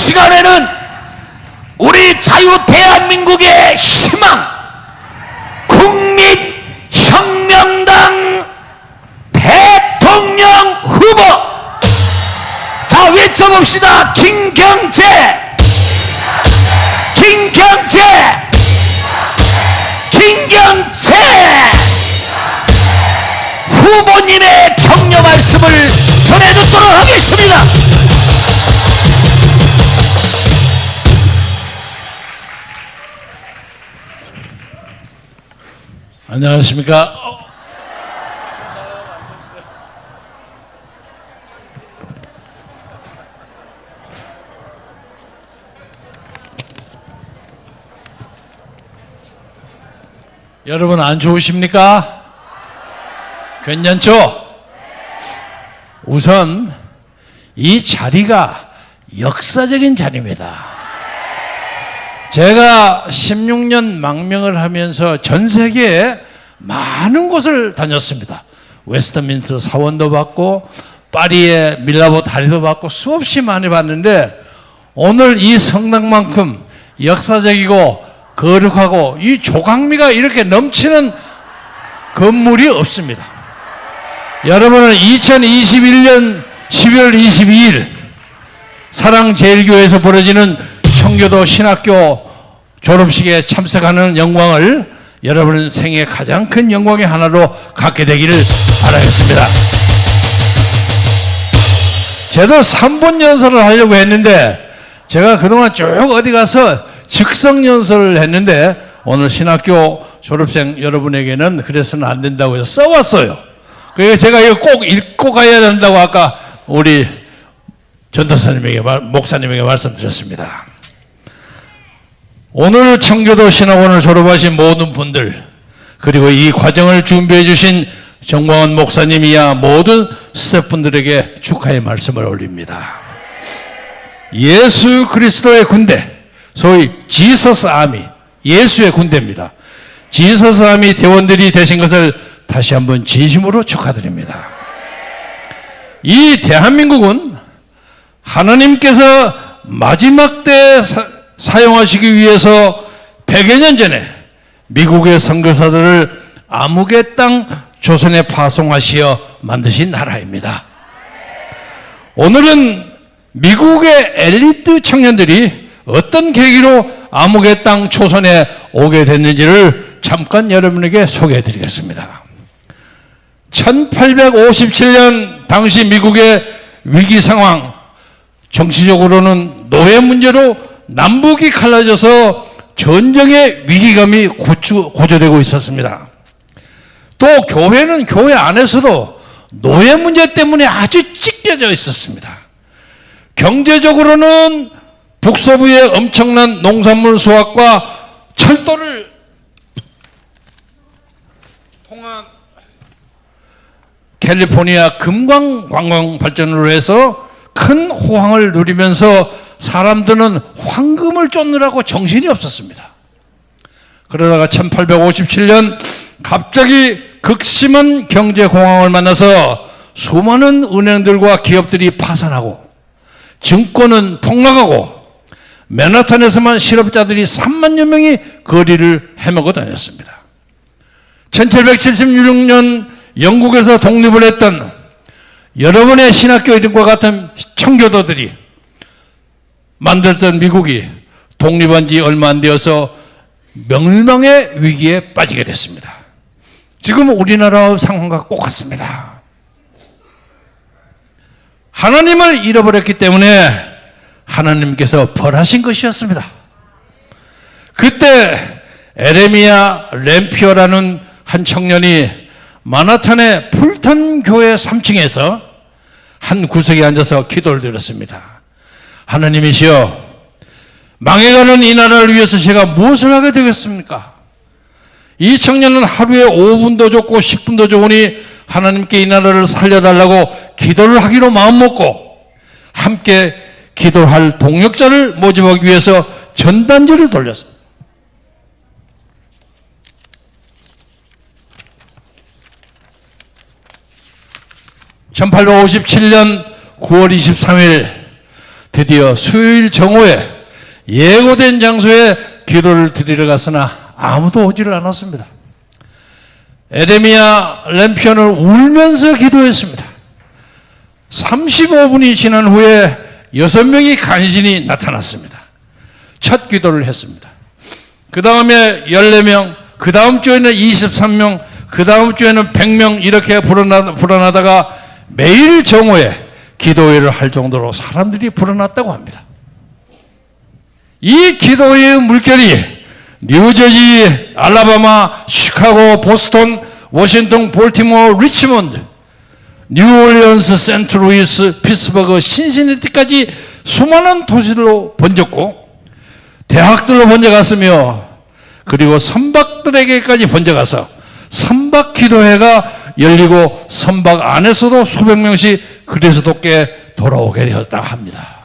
시간에는 우리 자유 대한민국의 희망 국민혁명당 대통령 후보, 자 외쳐봅시다. 김경재, 김경재, 김경재 후보님의 격려 말씀을 전해듣도록 하겠습니다. 안녕하십니까. 여러분 안 좋으십니까? 괜찮죠? 우선 이 자리가 역사적인 자리입니다. 제가 16년 망명을 하면서 전 세계에 많은 곳을 다녔습니다. 웨스트민스터 사원도 받고 파리의 밀라보 다리도 받고 수없이 많이 봤는데 오늘 이 성당만큼 역사적이고 거룩하고 이 조각미가 이렇게 넘치는 건물이 없습니다. 여러분은 2021년 12월 22일 사랑제일교회에서 벌어지는 청교도 신학교 졸업식에 참석하는 영광을 여러분 생애 가장 큰 영광의 하나로 갖게 되기를 바라겠습니다. 저도 3번 연설을 하려고 했는데 제가 그동안 쭉 어디 가서 즉석 연설을 했는데 오늘 신학교 졸업생 여러분에게는 그래서는 안 된다고 해서 써왔어요. 그래서 제가 이거 꼭 읽고 가야 된다고 아까 우리 전도사님에게 목사님에게 말씀드렸습니다. 오늘 청교도 신학원을 졸업하신 모든 분들, 그리고 이 과정을 준비해 주신 정광훈 목사님이야 모든 스태프분들에게 축하의 말씀을 올립니다. 예수 그리스도의 군대, 소위 지서스 아미, 예수의 군대입니다. 지서스 아미 대원들이 되신 것을 다시 한번 진심으로 축하드립니다. 이 대한민국은 하나님께서 마지막 때 사용하시기 위해서 100여 년 전에 미국의 선교사들을 암흑의 땅 조선에 파송하시어 만드신 나라입니다. 오늘은 미국의 엘리트 청년들이 어떤 계기로 암흑의 땅 조선에 오게 됐는지를 잠깐 여러분에게 소개해 드리겠습니다. 1857년 당시 미국의 위기 상황, 정치적으로는 노예 문제로 남북이 갈라져서 전쟁의 위기감이 고조되고 있었습니다. 또 교회는 교회 안에서도 노예 문제 때문에 아주 찢겨져 있었습니다. 경제적으로는 북서부의 엄청난 농산물 수확과 철도를 통한 캘리포니아 금광 관광 발전으로 해서 큰 호황을 누리면서 사람들은 황금을 쫓느라고 정신이 없었습니다. 그러다가 1857년 갑자기 극심한 경제공황을 만나서 수많은 은행들과 기업들이 파산하고 증권은 폭락하고 맨하탄에서만 실업자들이 3만여 명이 거리를 헤매고 다녔습니다. 1776년 영국에서 독립을 했던 여러분의 신학교 이름과 같은 청교도들이 만들었던 미국이 독립한 지 얼마 안 되어서 멸망의 위기에 빠지게 됐습니다. 지금 우리나라의 상황과 똑같습니다. 하나님을 잃어버렸기 때문에 하나님께서 벌하신 것이었습니다. 그때 에레미야 램피어라는 한 청년이 만하탄의 풀턴 교회 3층에서 한 구석에 앉아서 기도를 드렸습니다. 하나님이시여, 망해가는 이 나라를 위해서 제가 무엇을 하게 되겠습니까? 이 청년은 하루에 5분도 줬고 10분도 좋으니 하나님께 이 나라를 살려달라고 기도를 하기로 마음먹고 함께 기도할 동역자를 모집하기 위해서 전단지를 돌렸습니다. 1857년 9월 23일 드디어 수요일 정오에 예고된 장소에 기도를 드리러 갔으나 아무도 오지를 않았습니다. 에레미야 램피언을 울면서 기도했습니다. 35분이 지난 후에 6명이 간신히 나타났습니다. 첫 기도를 했습니다. 그 다음에 14명, 그 다음 주에는 23명, 그 다음 주에는 100명 이렇게 불어나다가 매일 정오에 기도회를 할 정도로 사람들이 불어났다고 합니다. 이 기도회의 물결이 뉴저지, 알라바마, 시카고, 보스턴, 워싱턴, 볼티모어, 리치몬드, 뉴올리언스, 센트루이스, 피츠버그, 신시내티까지 수많은 도시로 번졌고 대학들로 번져갔으며 그리고 선박들에게까지 번져가서 선박 기도회가 열리고 선박 안에서도 수백 명씩 그리스도께 돌아오게 되었다 합니다.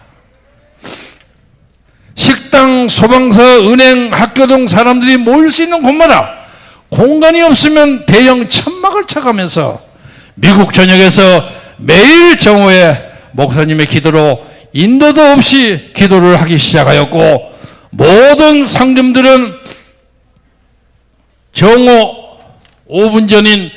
식당, 소방서, 은행, 학교 등 사람들이 모일 수 있는 곳마다 공간이 없으면 대형 천막을 쳐가면서 미국 전역에서 매일 정오에 목사님의 기도로 인도도 없이 기도를 하기 시작하였고 모든 상점들은 정오 5분 전인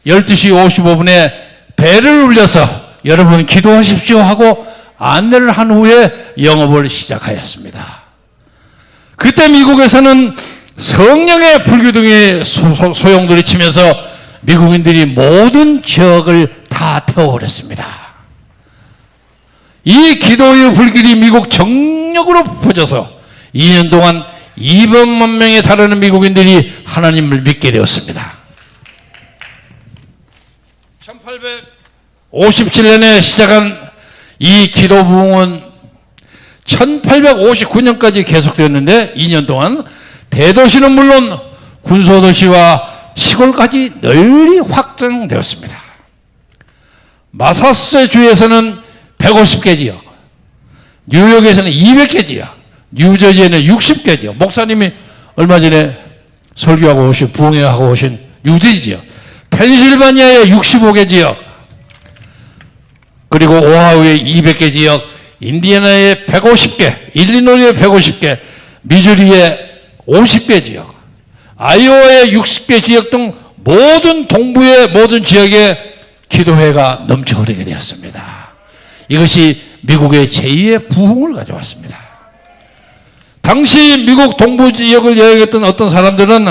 12시 55분에 벨을 울려서 여러분 기도하십시오 하고 안내를 한 후에 영업을 시작하였습니다. 그때 미국에서는 성령의 불기둥이 소용돌이 치면서 미국인들이 모든 지역을 다 태워버렸습니다. 이 기도의 불길이 미국 전역으로 퍼져서 2년 동안 200만 명에 달하는 미국인들이 하나님을 믿게 되었습니다. 1857년에 시작한 이 기도 부흥은 1859년까지 계속되었는데 2년 동안 대도시는 물론 군소도시와 시골까지 널리 확장되었습니다. 마사추세츠 주에서는 150개 지역, 뉴욕에서는 200개 지역, 뉴저지에는 60개 지역, 목사님이 얼마 전에 설교하고 오신, 부흥회하고 오신 뉴저지 지역, 펜실바니아에 65개 지역, 그리고 오하우에 200개 지역, 인디애나에 150개, 일리노이에 150개, 미주리에 50개 지역, 아이오와의 60개 지역 등 모든 동부의 모든 지역에 기도회가 넘쳐 흐르게 되었습니다. 이것이 미국의 제2의 부흥을 가져왔습니다. 당시 미국 동부 지역을 여행했던 어떤 사람들은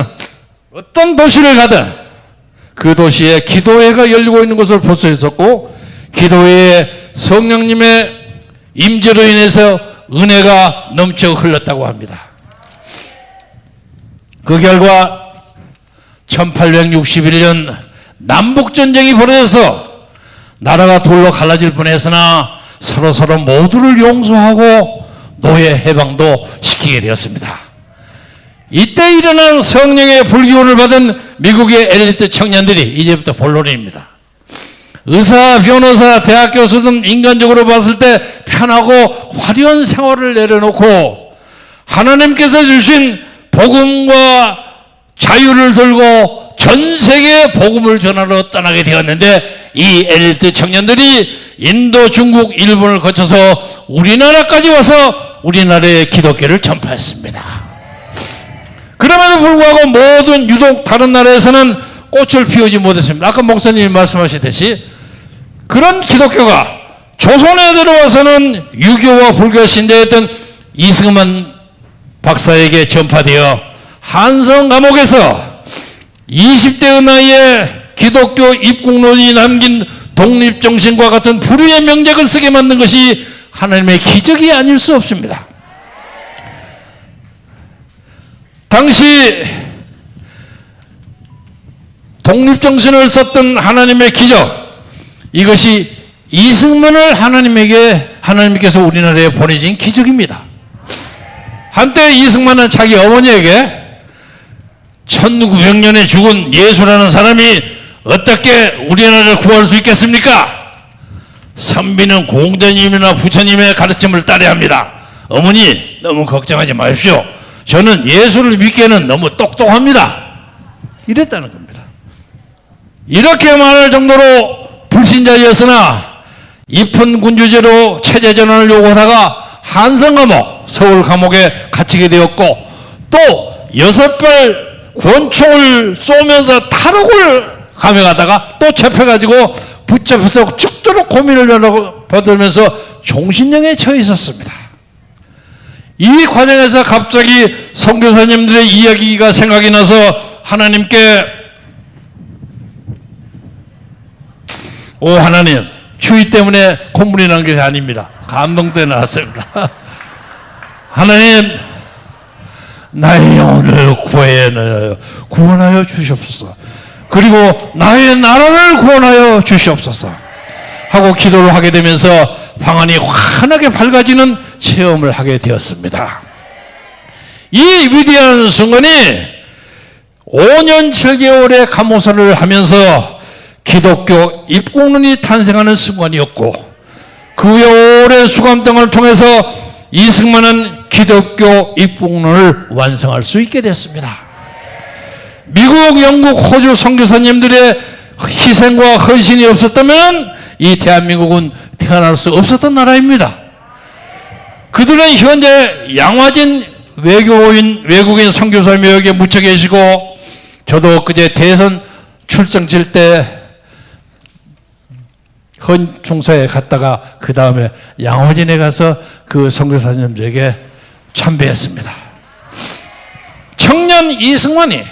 어떤 도시를 가든 그 도시에 기도회가 열리고 있는 것을 볼 수 있었고 기도회에 성령님의 임재로 인해서 은혜가 넘쳐 흘렀다고 합니다. 그 결과 1861년 남북전쟁이 벌어져서 나라가 둘로 갈라질 뻔했으나 서로 모두를 용서하고 노예 해방도 시키게 되었습니다. 이때 일어난 성령의 불기운을 받은 미국의 엘리트 청년들이 이제부터 본론입니다. 의사, 변호사, 대학 교수 등 인간적으로 봤을 때 편하고 화려한 생활을 내려놓고 하나님께서 주신 복음과 자유를 들고 전 세계에 복음을 전하러 떠나게 되었는데 이 엘리트 청년들이 인도, 중국, 일본을 거쳐서 우리나라까지 와서 우리나라의 기독교를 전파했습니다. 그럼에도 불구하고 모든 유독 다른 나라에서는 꽃을 피우지 못했습니다. 아까 목사님이 말씀하셨듯이 그런 기독교가 조선에 들어와서는 유교와 불교 신자였던 이승만 박사에게 전파되어 한성 감옥에서 20대의 나이에 기독교 입국론이 남긴 독립정신과 같은 불의의 명작을 쓰게 만든 것이 하나님의 기적이 아닐 수 없습니다. 당시 독립정신을 썼던 하나님의 기적, 이것이 이승만을 하나님께서 우리나라에 보내신 기적입니다. 한때 이승만은 자기 어머니에게 1900년에 죽은 예수라는 사람이 어떻게 우리나라를 구할 수 있겠습니까? 선비는 공자님이나 부처님의 가르침을 따라야 합니다. 어머니 너무 걱정하지 마십시오. 저는 예수를 믿기에는 너무 똑똑합니다. 이랬다는 겁니다. 이렇게 말할 정도로 불신자였으나 입헌 군주제로 체제 전환을 요구하다가 한성 감옥, 서울 감옥에 갇히게 되었고, 또 6발 권총을 쏘면서 탈옥을 감행하다가 또 잡혀가지고 붙잡혀서 죽도록 고민을 받으면서 종신형에 처해 있었습니다. 이 과정에서 갑자기 선교사님들의 이야기가 생각이 나서 하나님께, 오 하나님, 추위 때문에 콧물이 난 게 아닙니다. 감동 때문에 나왔습니다. 하나님, 나의 영혼을 구원하여 주시옵소서. 그리고 나의 나라를 구원하여 주시옵소서 하고 기도를 하게 되면서 방안이 환하게 밝아지는 체험을 하게 되었습니다. 이 위대한 순간이 5년 7개월의 감옥생활을 하면서 기독교 입국론이 탄생하는 순간이었고, 그 후에 오랜 수감 등을 통해서 이승만은 기독교 입국론을 완성할 수 있게 됐습니다. 미국, 영국, 호주 선교사님들의 희생과 헌신이 없었다면 이 대한민국은 태어날 수 없었던 나라입니다. 그들은 현재 양화진 외국인 선교사 묘역에 묻혀 계시고, 저도 그제 대선 출정칠 때 헌중사에 갔다가 그 다음에 양화진에 가서 그 선교사님들에게 참배했습니다. 청년 이승만이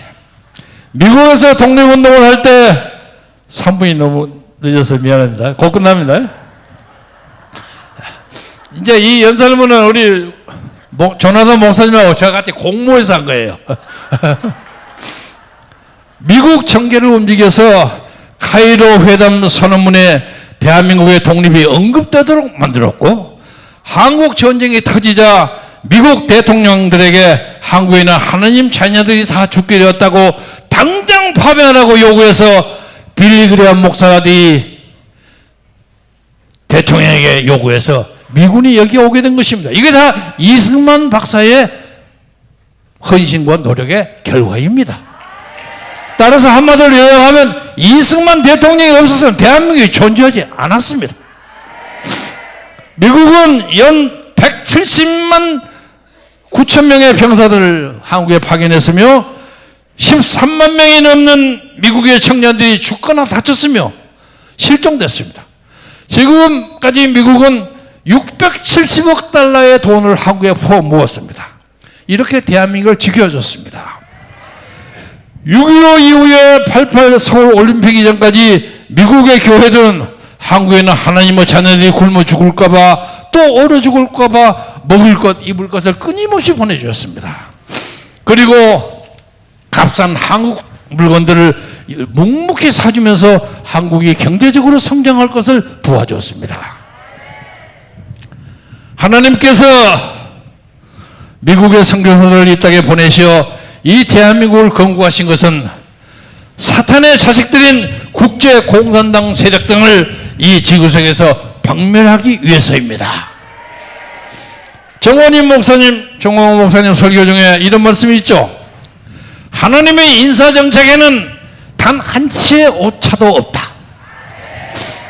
미국에서 독립운동을 할 때 3분이 너무 늦어서 미안합니다. 곧 끝납니다. 이제 이 연설문은 우리 조나단 목사님하고 저와 같이 공모해서 한 거예요. 미국 정계를 움직여서 카이로 회담 선언문에 대한민국의 독립이 언급되도록 만들었고, 한국 전쟁이 터지자 미국 대통령들에게 한국에는 하느님 자녀들이 다 죽게 되었다고 당장 파면하라고 요구해서 빌리그레암 목사들이 대통령에게 요구해서 미군이 여기 오게 된 것입니다. 이게 다 이승만 박사의 헌신과 노력의 결과입니다. 따라서 한마디로 요약하면 이승만 대통령이 없었으면 대한민국이 존재하지 않았습니다. 미국은 연 170만 9천 명의 병사들을 한국에 파견했으며 13만 명이 넘는 미국의 청년들이 죽거나 다쳤으며 실종됐습니다. 지금까지 미국은 670억 달러의 돈을 한국에 퍼 모았습니다. 이렇게 대한민국을 지켜줬습니다. 6.25 이후에 88 서울 올림픽 이전까지 미국의 교회들은 한국에는 하나님의 자녀들이 굶어 죽을까봐, 또 얼어 죽을까봐 먹을 것, 입을 것을 끊임없이 보내주었습니다. 그리고 값싼 한국 물건들을 묵묵히 사주면서 한국이 경제적으로 성장할 것을 도와줬습니다. 하나님께서 미국의 선교사들을 이 땅에 보내시어 이 대한민국을 건국하신 것은 사탄의 자식들인 국제공산당 세력 등을 이 지구상에서 박멸하기 위해서입니다. 정원임 목사님 설교 중에 이런 말씀이 있죠. 하나님의 인사정책에는 단 한 치의 오차도 없다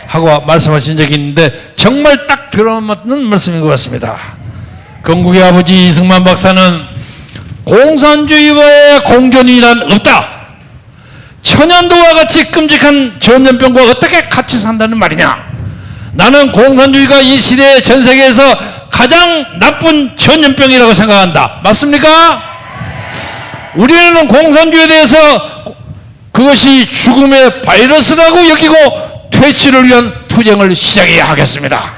하고 말씀하신 적이 있는데, 정말 딱 들어맞는 말씀인 것 같습니다. 건국의 아버지 이승만 박사는 공산주의와의 공존이란 없다, 천연도와 같이 끔찍한 전염병과 어떻게 같이 산다는 말이냐, 나는 공산주의가 이 시대의 전 세계에서 가장 나쁜 전염병이라고 생각한다. 맞습니까? 우리는 공산주의에 대해서 그것이 죽음의 바이러스라고 여기고 퇴치를 위한 투쟁을 시작해야 하겠습니다.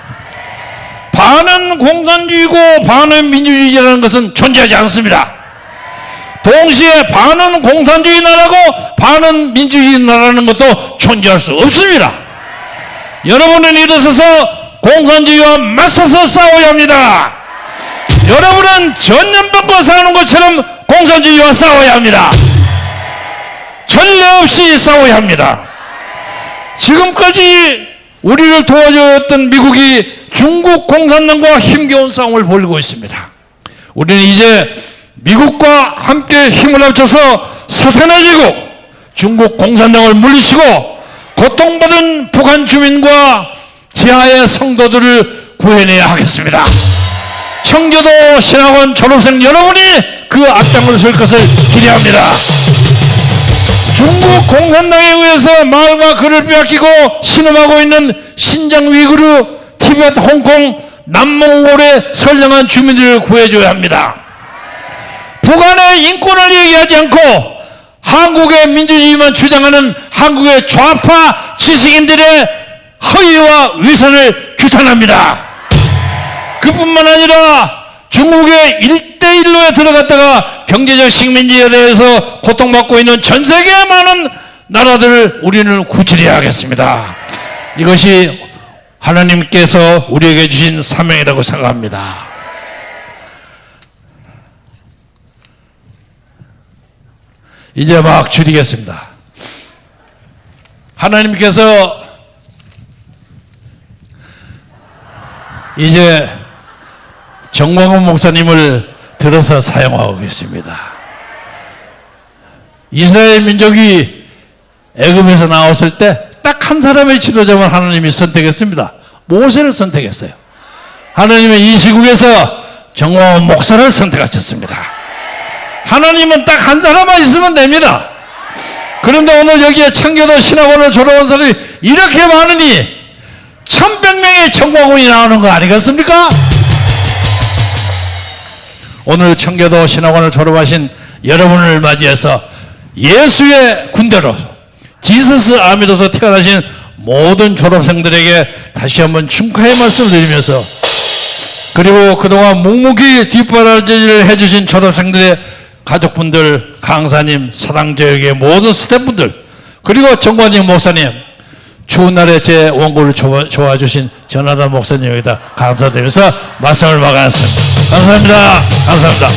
반은 공산주의고 반은 민주주의라는 것은 존재하지 않습니다. 동시에 반은 공산주의 나라고 반은 민주주의 나라는 것도 존재할 수 없습니다. 여러분은 일어서서 공산주의와 맞서서 싸워야 합니다. 여러분은 전염병과 싸우는 것처럼 공산주의와 싸워야 합니다. 전례 없이 싸워야 합니다. 지금까지 우리를 도와줬던 미국이 중국 공산당과 힘겨운 싸움을 벌이고 있습니다. 우리는 이제 미국과 함께 힘을 합쳐서 사탄의 제국 중국 공산당을 물리치고 고통받은 북한 주민과 지하의 성도들을 구해내야 하겠습니다. 청교도 신학원 졸업생 여러분이 그 앞장을 설 것을 기대합니다. 중국 공산당에 의해서 마을과 글을 빼앗기고 신음하고 있는 신장 위구르, 티베트, 홍콩, 남몽골의 선량한 주민들을 구해줘야 합니다. 북한의 인권을 얘기하지 않고 한국의 민주주의만 주장하는 한국의 좌파 지식인들의 허위와 위선을 규탄합니다. 그뿐만 아니라 중국의 1대1로에 들어갔다가 경제적 식민지에 대해서 고통받고 있는 전 세계의 많은 나라들을 우리는 구출해야 하겠습니다. 이것이 하나님께서 우리에게 주신 사명이라고 생각합니다. 이제 막 줄이겠습니다. 하나님께서 이제 정광훈 목사님을 들어서 사용하고 계십니다. 이스라엘 민족이 애굽에서 나왔을 때 딱 한 사람의 지도자만 하나님이 선택했습니다. 모세를 선택했어요. 하나님은 이 시국에서 정광훈 목사를 선택하셨습니다. 하나님은 딱 한 사람만 있으면 됩니다. 그런데 오늘 여기에 청교도 신학원을 졸업한 사람이 이렇게 많으니 1100명의 정광훈이 나오는 거 아니겠습니까? 오늘 청교도 신학원을 졸업하신 여러분을 맞이해서 예수의 군대로 지서스 아미로서 태어나신 모든 졸업생들에게 다시 한번 축하의 말씀을 드리면서, 그리고 그동안 묵묵히 뒷바라지를 해주신 졸업생들의 가족분들, 강사님, 사랑제역의 모든 스태프분들, 그리고 정관님 목사님, 추운 날에 제 원고를 좋아주신 전하단 목사님에게다 감사드리면서 말씀을 마감했습니다. 감사합니다. 감사합니다.